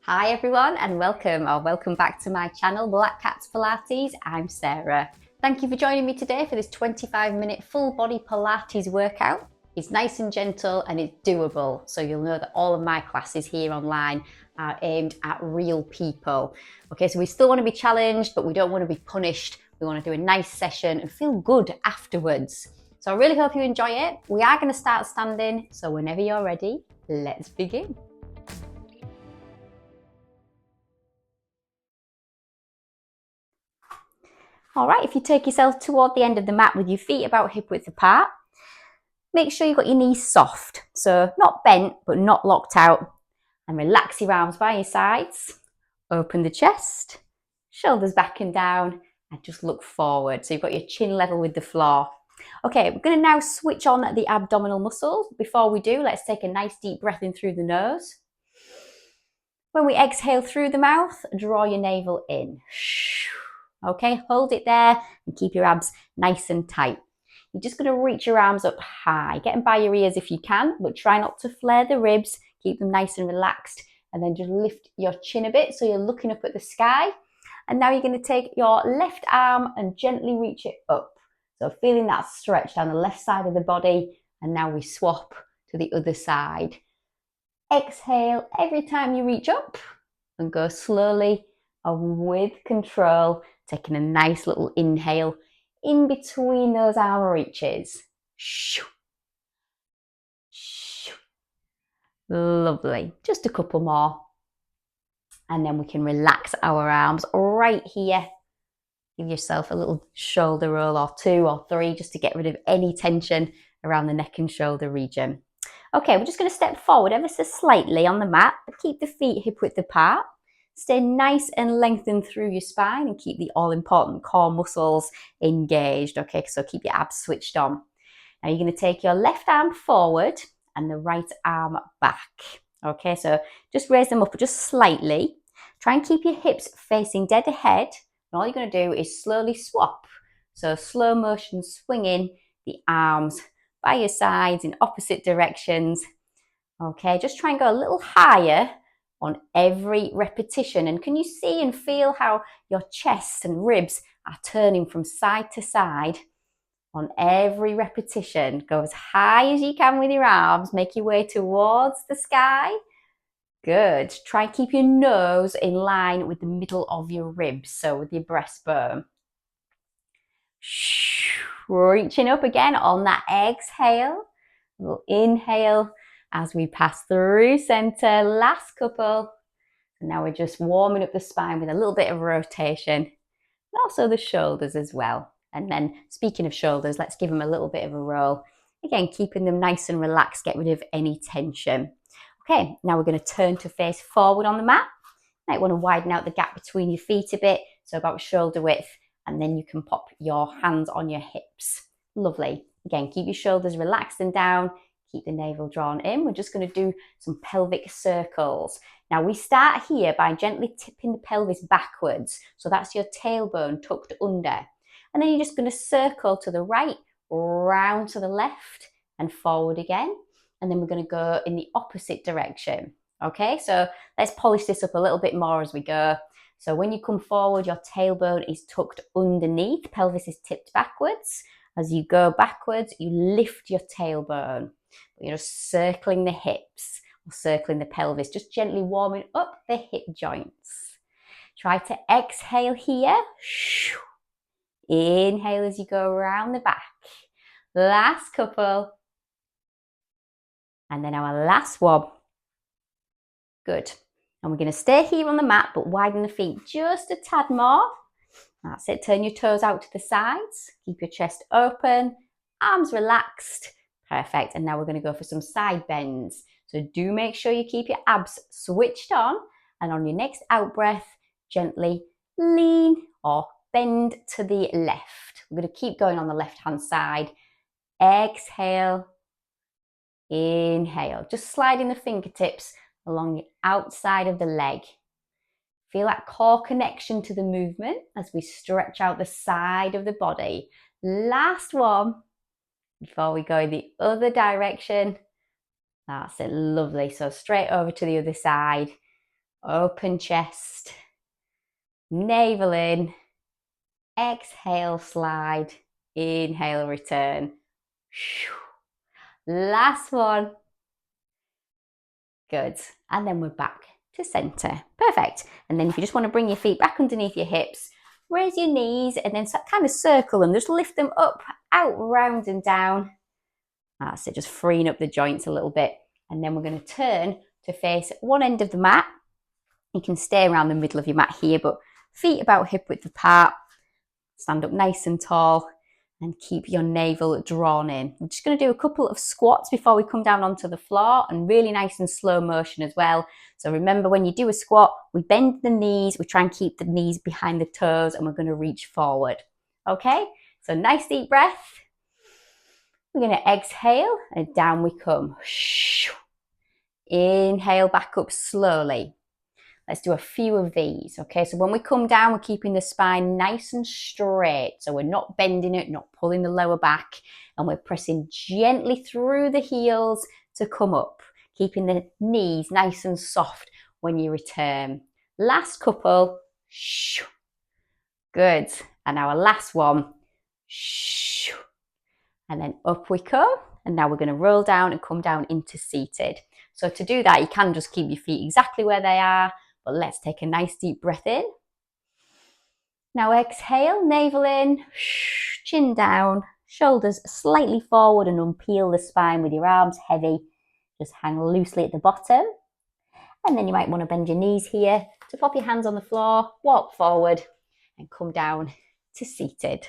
Hi everyone and welcome back to my channel Black Cats Pilates. I'm Sarah. Thank you for joining me today for this 25-minute full body Pilates workout. It's nice and gentle and it's doable, so you'll know that all of my classes here online are aimed at real people. Okay, so we still want to be challenged, but we don't want to be punished. We want to do a nice session and feel good afterwards. So I really hope you enjoy it. We are going to start standing, so whenever you're ready, let's begin. All right, if you take yourself toward the end of the mat with your feet about hip width apart, make sure you've got your knees soft. So not bent, but not locked out. And relax your arms by your sides. Open the chest, shoulders back and down, and just look forward. So you've got your chin level with the floor. Okay, we're going to now switch on the abdominal muscles. Before we do, let's take a nice deep breath in through the nose. When we exhale through the mouth, draw your navel in. Okay, hold it there and keep your abs nice and tight. You're just going to reach your arms up high. Get them by your ears if you can, but try not to flare the ribs. Keep them nice and relaxed. And then just lift your chin a bit so you're looking up at the sky. And now you're going to take your left arm and gently reach it up. So feeling that stretch down the left side of the body. And now we swap to the other side. Exhale every time you reach up and go slowly and with control, taking a nice little inhale in between those arm reaches. Lovely. Just a couple more. And then we can relax our arms right here. Give yourself a little shoulder roll or 2 or 3 just to get rid of any tension around the neck and shoulder region. Okay, we're just going to step forward ever so slightly on the mat, but keep the feet hip width apart. Stay nice and lengthened through your spine and keep the all-important core muscles engaged. Okay, so keep your abs switched on. Now you're going to take your left arm forward and the right arm back. Okay, so just raise them up just slightly. Try and keep your hips facing dead ahead. And all you're going to do is slowly swap. So slow motion swinging the arms by your sides in opposite directions. Okay, just try and go a little higher on every repetition. And can you see and feel how your chest and ribs are turning from side to side on every repetition? Go as high as you can with your arms. Make your way towards the sky. Good. Try and keep your nose in line with the middle of your ribs, so with your breastbone. Reaching up again on that exhale. We'll inhale as we pass through center. Last couple. And now we're just warming up the spine with a little bit of rotation. And also the shoulders as well. And then speaking of shoulders, let's give them a little bit of a roll. Again, keeping them nice and relaxed, get rid of any tension. Okay, now we're going to turn to face forward on the mat. You might want to widen out the gap between your feet a bit, so about shoulder width, and then you can pop your hands on your hips. Lovely. Again, keep your shoulders relaxed and down, keep the navel drawn in. We're just going to do some pelvic circles. Now we start here by gently tipping the pelvis backwards, so that's your tailbone tucked under. And then you're just going to circle to the right, round to the left, and forward again. And then we're going to go in the opposite direction. Okay, so let's polish this up a little bit more as we go. So when you come forward, your tailbone is tucked underneath, pelvis is tipped backwards. As you go backwards, you lift your tailbone. You're just circling the hips or circling the pelvis, just gently warming up the hip joints. Try to exhale here. Inhale as you go around the back. Last couple. And then our last one. Good. And we're going to stay here on the mat, but widen the feet just a tad more. That's it. Turn your toes out to the sides. Keep your chest open, arms relaxed. Perfect. And now we're going to go for some side bends. So do make sure you keep your abs switched on. And on your next out breath, gently lean or bend to the left. We're going to keep going on the left-hand side. Exhale. Inhale. Just sliding the fingertips along the outside of the leg. Feel that core connection to the movement as we stretch out the side of the body. Last one before we go in the other direction. That's it, lovely. So straight over to the other side. open chest, navel in, exhale, slide, inhale, return. Last one. Good. And then we're back to center. Perfect. And then if you just want to bring your feet back underneath your hips, raise your knees and then kind of circle them. Just lift them up, out, round and down. That's it, just freeing up the joints a little bit. And then we're going to turn to face one end of the mat. You can stay around the middle of your mat here, but feet about hip width apart. Stand up nice and tall and keep your navel drawn in. I'm just going to do a couple of squats before we come down onto the floor, and really nice and slow motion as well. So remember, when you do a squat, we bend the knees, we try and keep the knees behind the toes, and we're going to reach forward. Okay, so nice deep breath. We're going to exhale and down we come. Inhale back up slowly. Let's do a few of these. Okay, so when we come down, we're keeping the spine nice and straight. So we're not bending it, not pulling the lower back, and we're pressing gently through the heels to come up, keeping the knees nice and soft when you return. Last couple. Good. And our last one. And then up we come. And now we're going to roll down and come down into seated. So to do that, you can just keep your feet exactly where they are, but let's take a nice deep breath in. Now exhale, navel in, chin down, shoulders slightly forward, and unpeel the spine with your arms heavy. Just hang loosely at the bottom. And then you might want to bend your knees here to pop your hands on the floor, walk forward and come down to seated.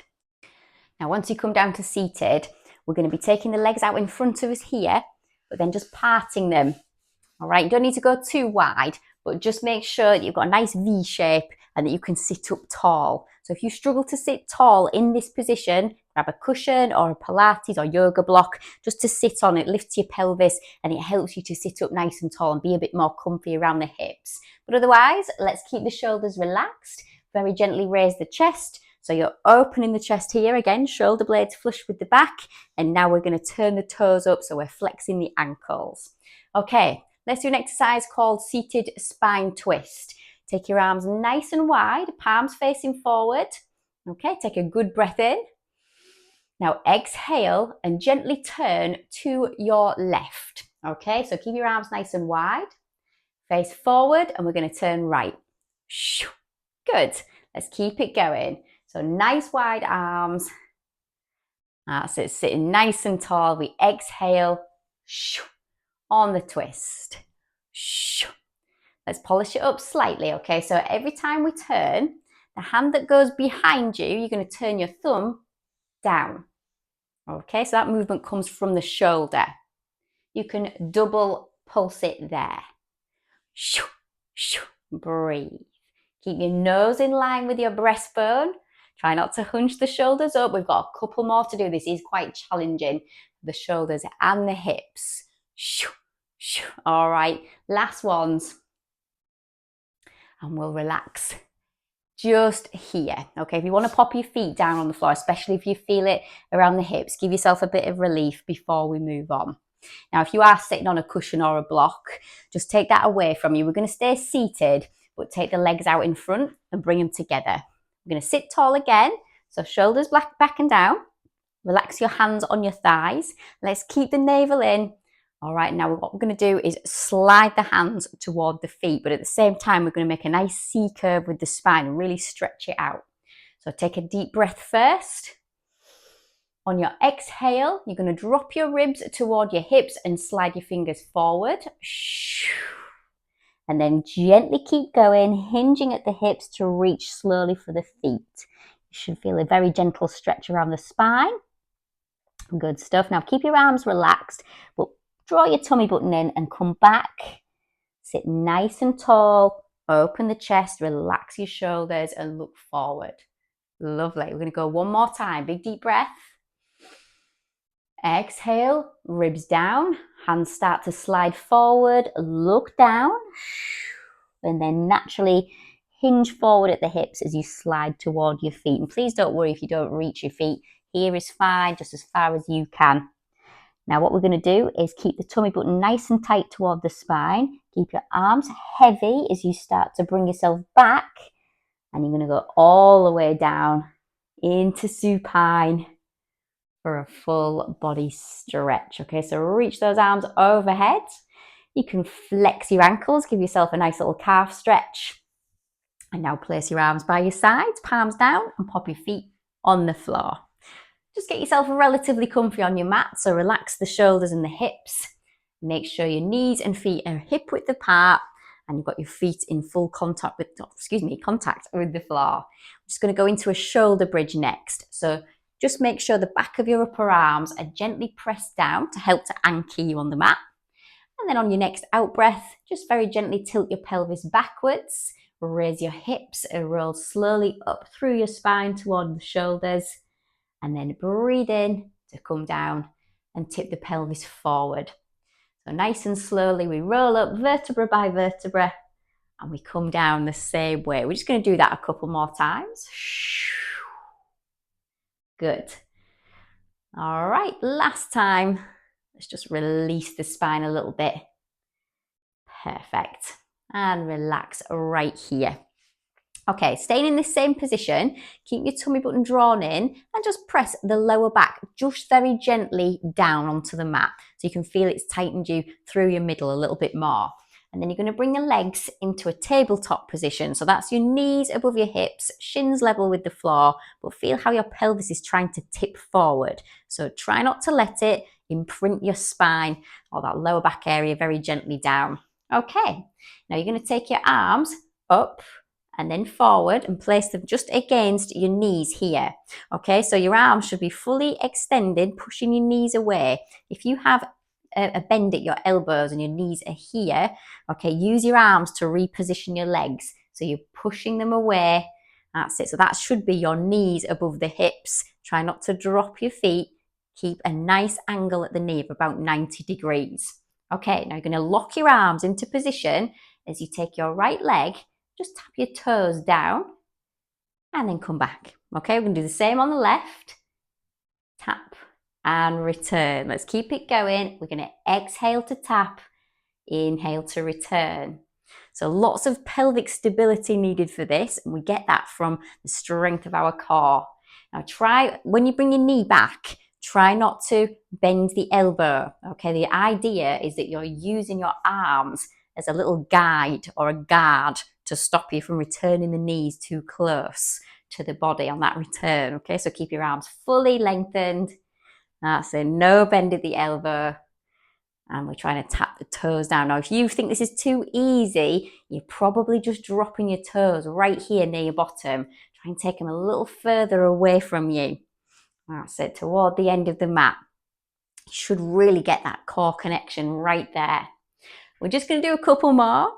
Now once you come down to seated, we're going to be taking the legs out in front of us here, but then just parting them. All right, you don't need to go too wide, but just make sure that you've got a nice V shape and that you can sit up tall. So if you struggle to sit tall in this position, grab a cushion or a Pilates or yoga block just to sit on. It lifts your pelvis and it helps you to sit up nice and tall and be a bit more comfy around the hips. But otherwise, let's keep the shoulders relaxed. Very gently raise the chest. So you're opening the chest here again, shoulder blades flush with the back. And now we're going to turn the toes up, so we're flexing the ankles. Okay, let's do an exercise called seated spine twist. Take your arms nice and wide, palms facing forward. Okay, take a good breath in. Now exhale and gently turn to your left. Okay, so keep your arms nice and wide. Face forward and we're going to turn right. Good. Let's keep it going. So nice wide arms. That's it, sitting nice and tall. We exhale on the twist. Let's polish it up slightly, okay? So every time we turn, the hand that goes behind you, you're going to turn your thumb down. Okay, so that movement comes from the shoulder. You can double pulse it there. Breathe. Keep your nose in line with your breastbone. Try not to hunch the shoulders up. We've got a couple more to do. This is quite challenging. The shoulders and the hips. All right, last ones. And we'll relax just here. Okay, if you want to pop your feet down on the floor, especially if you feel it around the hips, give yourself a bit of relief before we move on. Now, if you are sitting on a cushion or a block, just take that away from you. We're going to stay seated, but take the legs out in front and bring them together. We're going to sit tall again. So shoulders back and down. Relax your hands on your thighs. Let's keep the navel in. All right, now what we're going to do is slide the hands toward the feet, but at the same time, we're going to make a nice C curve with the spine and really stretch it out. So take a deep breath first. On your exhale, you're going to drop your ribs toward your hips and slide your fingers forward. And then gently keep going, hinging at the hips to reach slowly for the feet. You should feel a very gentle stretch around the spine. Good stuff. Now keep your arms relaxed, but draw your tummy button in and come back. Sit nice and tall. Open the chest, relax your shoulders and look forward. Lovely. We're going to go one more time. Big deep breath. Exhale, ribs down. Hands start to slide forward. Look down. And then naturally hinge forward at the hips as you slide toward your feet. And please don't worry if you don't reach your feet. Here is fine, just as far as you can. Now what we're going to do is keep the tummy button nice and tight toward the spine. Keep your arms heavy as you start to bring yourself back. And you're going to go all the way down into supine for a full body stretch. Okay, so reach those arms overhead. You can flex your ankles, give yourself a nice little calf stretch. And now place your arms by your sides, palms down, and pop your feet on the floor. Just get yourself relatively comfy on your mat, so relax the shoulders and the hips. Make sure your knees and feet are hip width apart and you've got your feet in full contact with, contact with the floor. I'm just going to go into a shoulder bridge next. So just make sure the back of your upper arms are gently pressed down to help to anchor you on the mat. And then on your next out breath, just very gently tilt your pelvis backwards, raise your hips and roll slowly up through your spine toward the shoulders. And then breathe in to come down and tip the pelvis forward. So nice and slowly we roll up vertebra by vertebra and we come down the same way. We're just going to do that a couple more times. Good. All right, last time. Let's just release the spine a little bit. Perfect. And relax right here. Okay, staying in this same position, keep your tummy button drawn in and just press the lower back just very gently down onto the mat so you can feel it's tightened you through your middle a little bit more. And then you're going to bring the legs into a tabletop position. So that's your knees above your hips, shins level with the floor, but feel how your pelvis is trying to tip forward. So try not to let it imprint your spine or that lower back area very gently down. Okay, now you're going to take your arms up and then forward and place them just against your knees here. Okay, so your arms should be fully extended, pushing your knees away. If you have a bend at your elbows and your knees are here, okay, use your arms to reposition your legs. So you're pushing them away. That's it. So that should be your knees above the hips. Try not to drop your feet. Keep a nice angle at the knee of about 90 degrees. Okay, now you're going to lock your arms into position as you take your right leg. Just tap your toes down and then come back. Okay, we're going to do the same on the left. Tap and return. Let's keep it going. We're going to exhale to tap, inhale to return. So lots of pelvic stability needed for this, and we get that from the strength of our core. Now try, when you bring your knee back, try not to bend the elbow. Okay, the idea is that you're using your arms as a little guide or a guard to stop you from returning the knees too close to the body on that return. Okay, so keep your arms fully lengthened. That's it, no bend at the elbow. And we're trying to tap the toes down. Now, if you think this is too easy, you're probably just dropping your toes right here near your bottom. Try and take them a little further away from you. That's it, toward the end of the mat. You should really get that core connection right there. We're just going to do a couple more.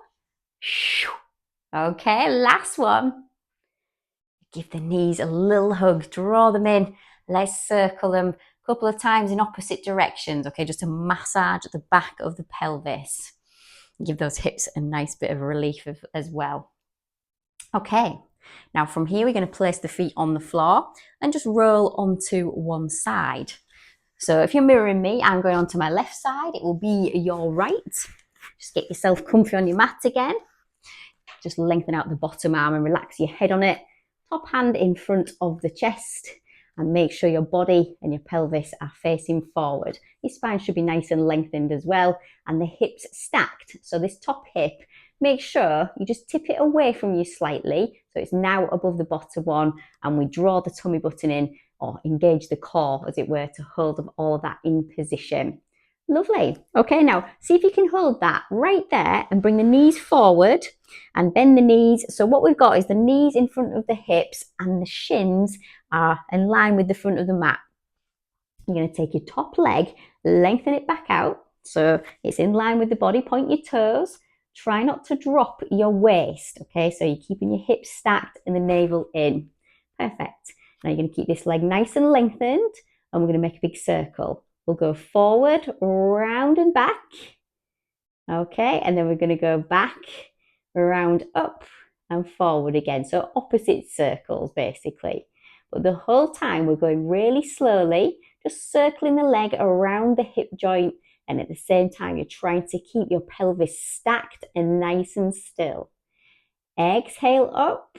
Okay, last one. Give the knees a little hug, draw them in. Let's circle them a couple of times in opposite directions, okay, just to massage the back of the pelvis. Give those hips a nice bit of relief as well. Okay, now from here we're going to place the feet on the floor and just roll onto one side. So if you're mirroring me, I'm going onto my left side. It will be your right. Just get yourself comfy on your mat again. Just lengthen out the bottom arm and relax your head on it. Top hand in front of the chest and make sure your body and your pelvis are facing forward. Your spine should be nice and lengthened as well and the hips stacked. So this top hip, make sure you just tip it away from you slightly so it's now above the bottom one and we draw the tummy button in or engage the core as it were to hold all of that in position. Lovely. Okay, now see if you can hold that right there and bring the knees forward and bend the knees. So what we've got is the knees in front of the hips and the shins are in line with the front of the mat. You're going to take your top leg, lengthen it back out so it's in line with the body. Point your toes. Try not to drop your waist. Okay, so you're keeping your hips stacked and the navel in. Perfect. Now you're going to keep this leg nice and lengthened and we're going to make a big circle. We'll go forward, round and back. Okay, and then we're going to go back, round, up and forward again. So opposite circles basically. But the whole time we're going really slowly, just circling the leg around the hip joint, and at the same time, you're trying to keep your pelvis stacked and nice and still. Exhale up,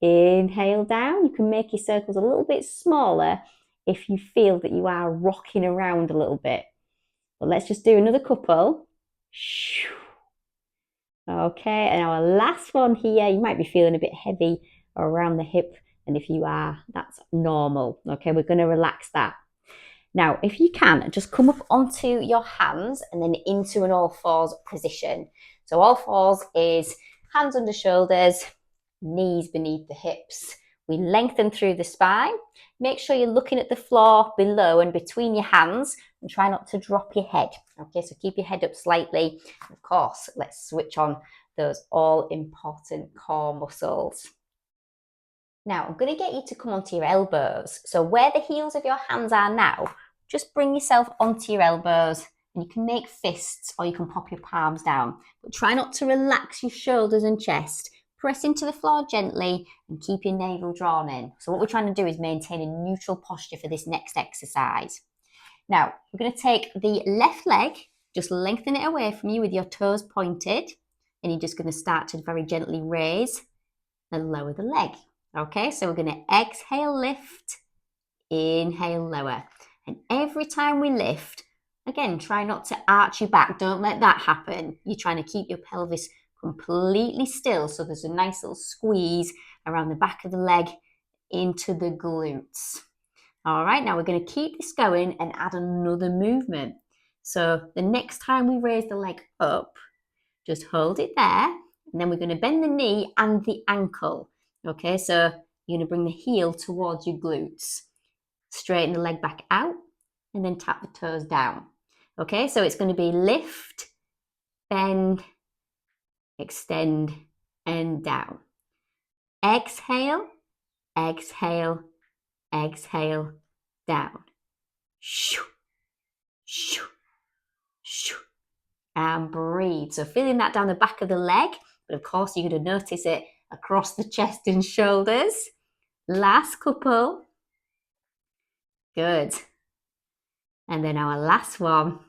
inhale down. You can make your circles a little bit smaller if you feel that you are rocking around a little bit. But let's just do another couple. Okay, and our last one here, you might be feeling a bit heavy around the hip, and if you are, that's normal. Okay, we're going to relax that. Now, if you can, just come up onto your hands and then into an all fours position. So all fours is hands under shoulders, knees beneath the hips. We lengthen through the spine. Make sure you're looking at the floor below and between your hands, and try not to drop your head. Okay, so keep your head up slightly. Of course, let's switch on those all important core muscles. Now, I'm going to get you to come onto your elbows. So where the heels of your hands are now, just bring yourself onto your elbows, and you can make fists or you can pop your palms down. But try not to relax your shoulders and chest. Press into the floor gently and keep your navel drawn in. So what we're trying to do is maintain a neutral posture for this next exercise. Now, we're going to take the left leg, just lengthen it away from you with your toes pointed, and you're just going to start to very gently raise and lower the leg. Okay, so we're going to exhale, lift, inhale, lower. And every time we lift, again, try not to arch your back. Don't let that happen. You're trying to keep your pelvis completely still. So there's a nice little squeeze around the back of the leg into the glutes. All right, now we're going to keep this going and add another movement. So the next time we raise the leg up, just hold it there. And then we're going to bend the knee and the ankle. Okay, so you're going to bring the heel towards your glutes. Straighten the leg back out and then tap the toes down. Okay, so it's going to be lift, bend, extend, and down. Exhale, exhale, exhale, down. Shoo, shoo, shoo. And breathe. So feeling that down the back of the leg, but of course you're going to notice it across the chest and shoulders. Last couple. Good. And then our last one.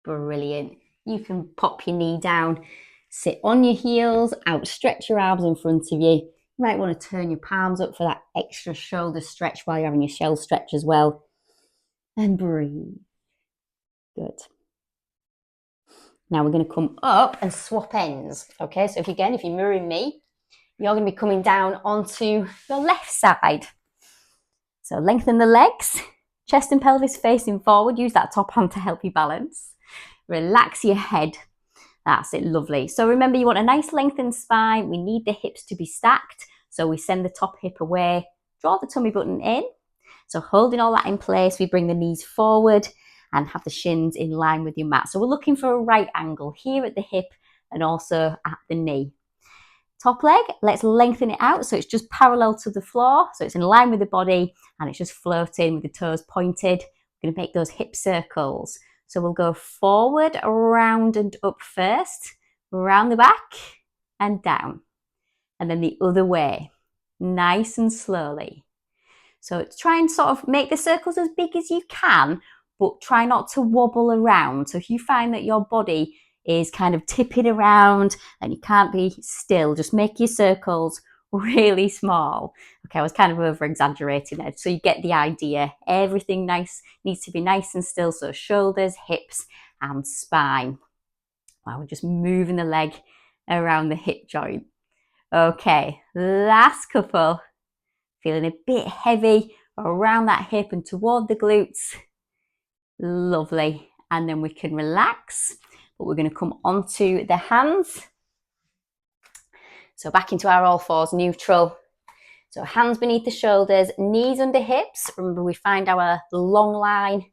Brilliant. You can pop your knee down, sit on your heels, outstretch your arms in front of you. You might want to turn your palms up for that extra shoulder stretch while you're having your shell stretch as well. And breathe. Good. Now we're going to come up and swap ends. Okay, so if you're mirroring me, you're going to be coming down onto your left side. So lengthen the legs, chest and pelvis facing forward. Use that top hand to help you balance. Relax your head. That's it, lovely. So remember, you want a nice lengthened spine. We need the hips to be stacked. So we send the top hip away, draw the tummy button in. So holding all that in place, we bring the knees forward and have the shins in line with your mat. So we're looking for a right angle here at the hip and also at the knee. Top leg, let's lengthen it out so it's just parallel to the floor. So it's in line with the body and it's just floating with the toes pointed. We're going to make those hip circles. So we'll go forward, around and up first, around the back and down. And then the other way, nice and slowly. So try and sort of make the circles as big as you can, but try not to wobble around. So if you find that your body is kind of tipping around and you can't be still, just make your circles really small. Okay, I was kind of over exaggerating there. So you get the idea. Everything needs to be nice and still. So shoulders, hips and spine. Wow, we're just moving the leg around the hip joint. Okay, last couple. Feeling a bit heavy around that hip and toward the glutes. Lovely. And then we can relax, but we're going to come onto the hands. So back into our all fours, neutral. So hands beneath the shoulders, knees under hips. Remember, we find our long line,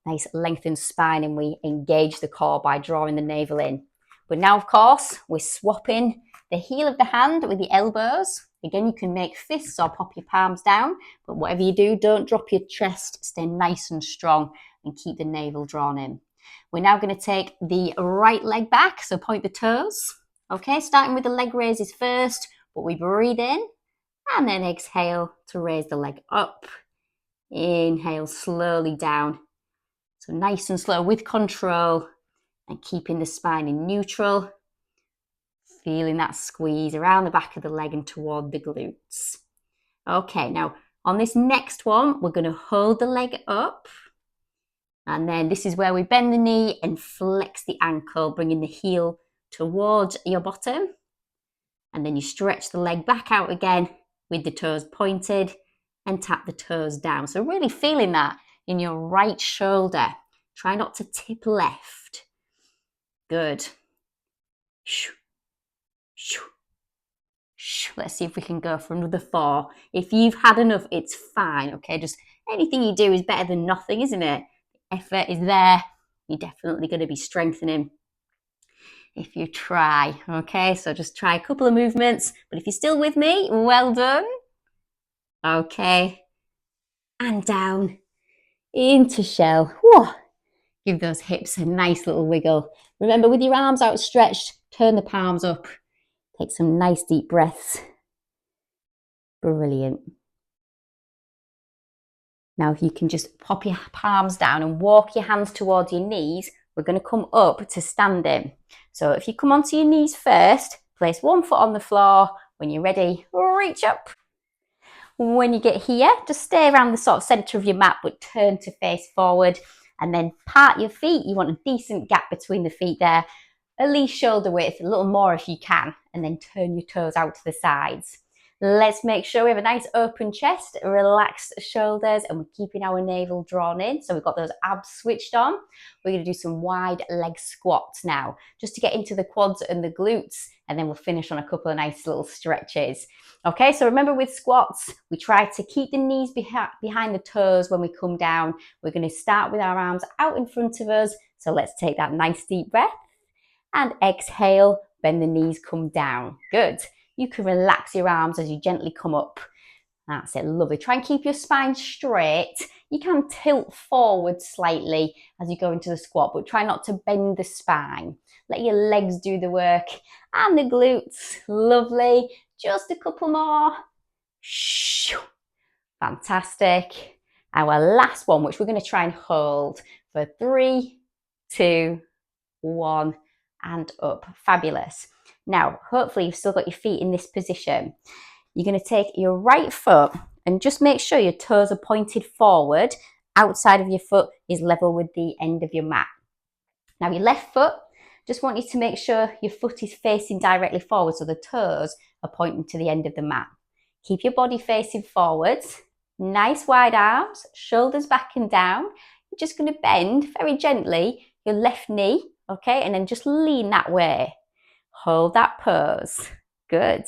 nice lengthened spine, and we engage the core by drawing the navel in. But now, of course, we're swapping the heel of the hand with the elbows. Again, you can make fists or pop your palms down, but whatever you do, don't drop your chest, stay nice and strong and keep the navel drawn in. We're now going to take the right leg back, so point the toes. Okay, starting with the leg raises first, but we breathe in and then exhale to raise the leg up. Inhale slowly down. So nice and slow with control and keeping the spine in neutral. Feeling that squeeze around the back of the leg and toward the glutes. Okay, now on this next one, we're going to hold the leg up. And then this is where we bend the knee and flex the ankle, bringing the heel towards your bottom. And then you stretch the leg back out again with the toes pointed and tap the toes down. So really feeling that in your right shoulder. Try not to tip left. Good. Let's see if we can go for another 4. If you've had enough, it's fine, okay? Just anything you do is better than nothing, isn't it? Effort is there. You're definitely going to be strengthening if you try, okay? So just try a couple of movements. But if you're still with me, well done. Okay. And down into shell. Whoa. Give those hips a nice little wiggle. Remember, with your arms outstretched, turn the palms up. Take some nice deep breaths. Brilliant. Now, if you can just pop your palms down and walk your hands towards your knees, we're going to come up to standing. So if you come onto your knees first, place one foot on the floor. When you're ready, reach up. When you get here, just stay around the sort of centre of your mat, but turn to face forward and then part your feet. You want a decent gap between the feet there, at least shoulder width, a little more if you can, and then turn your toes out to the sides. Let's make sure we have a nice open chest, relaxed shoulders, and we're keeping our navel drawn in. So we've got those abs switched on. We're going to do some wide leg squats now, just to get into the quads and the glutes, and then we'll finish on a couple of nice little stretches. Okay, so remember with squats, we try to keep the knees behind the toes when we come down. We're going to start with our arms out in front of us. So let's take that nice deep breath and exhale, bend the knees, come down. Good. You can relax your arms as you gently come up. That's it, lovely. Try and keep your spine straight. You can tilt forward slightly as you go into the squat, but try not to bend the spine. Let your legs do the work and the glutes. Lovely. Just a couple more. Fantastic. Our last one, which we're going to try and hold for 3, 2, 1, and up. Fabulous. Now, hopefully you've still got your feet in this position. You're going to take your right foot and just make sure your toes are pointed forward. Outside of your foot is level with the end of your mat. Now your left foot, just want you to make sure your foot is facing directly forward so the toes are pointing to the end of the mat. Keep your body facing forwards. Nice wide arms, shoulders back and down. You're just going to bend very gently your left knee, okay, and then just lean that way. Hold that pose. Good.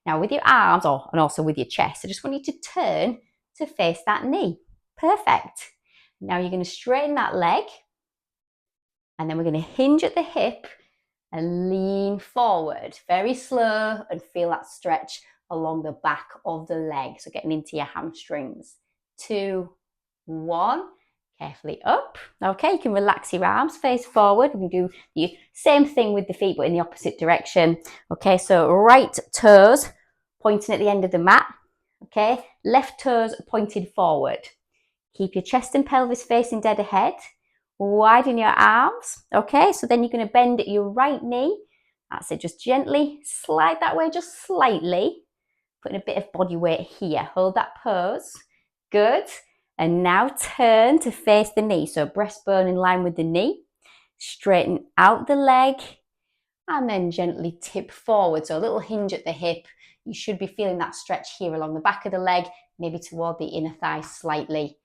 Now with your arms, and also with your chest, I just want you to turn to face that knee. Perfect. Now you're going to straighten that leg, and then we're going to hinge at the hip and lean forward. Very slow, and feel that stretch along the back of the leg. So getting into your hamstrings. 2, 1. Carefully up. Okay, you can relax your arms, face forward. We do the same thing with the feet, but in the opposite direction. Okay, so right toes pointing at the end of the mat. Okay, left toes pointed forward. Keep your chest and pelvis facing dead ahead. Widen your arms. Okay, so then you're going to bend at your right knee. That's it, just gently slide that way, just slightly. Putting a bit of body weight here. Hold that pose. Good. And now turn to face the knee. So breastbone in line with the knee. Straighten out the leg. And then gently tip forward. So a little hinge at the hip. You should be feeling that stretch here along the back of the leg. Maybe toward the inner thigh slightly.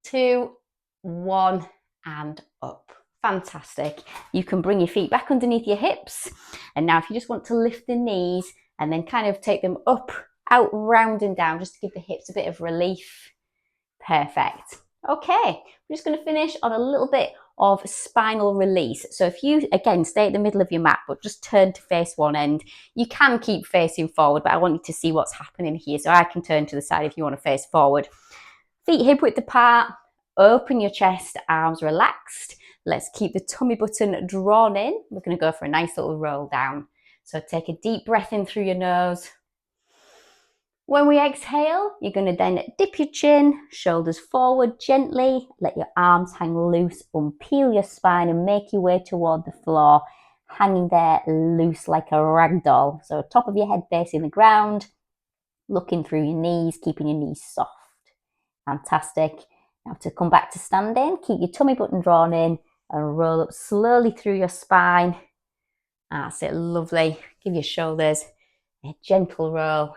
2, 1, and up. Fantastic. You can bring your feet back underneath your hips. And now if you just want to lift the knees and then kind of take them up, out, round and down, just to give the hips a bit of relief. Perfect. Okay, we're just going to finish on a little bit of spinal release. So if you, again, stay at the middle of your mat, but just turn to face one end. You can keep facing forward, but I want you to see what's happening here. So I can turn to the side if you want to face forward. Feet hip width apart, open your chest, arms relaxed. Let's keep the tummy button drawn in. We're going to go for a nice little roll down. So take a deep breath in through your nose. When we exhale, you're going to then dip your chin, shoulders forward gently, let your arms hang loose, unpeel your spine and make your way toward the floor, hanging there loose like a rag doll. So top of your head facing the ground, looking through your knees, keeping your knees soft. Fantastic. Now to come back to standing, keep your tummy button drawn in and roll up slowly through your spine. That's it, lovely. Give your shoulders a gentle roll.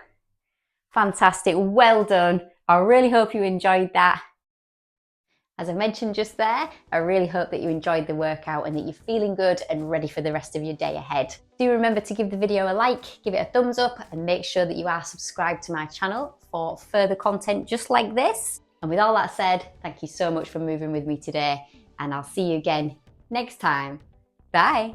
Fantastic, well done. I really hope you enjoyed that. As I mentioned just there, I really hope that you enjoyed the workout and that you're feeling good and ready for the rest of your day ahead. Do remember to give the video a like, give it a thumbs up, and make sure that you are subscribed to my channel for further content just like this. And with all that said, thank you so much for moving with me today, and I'll see you again next time. Bye.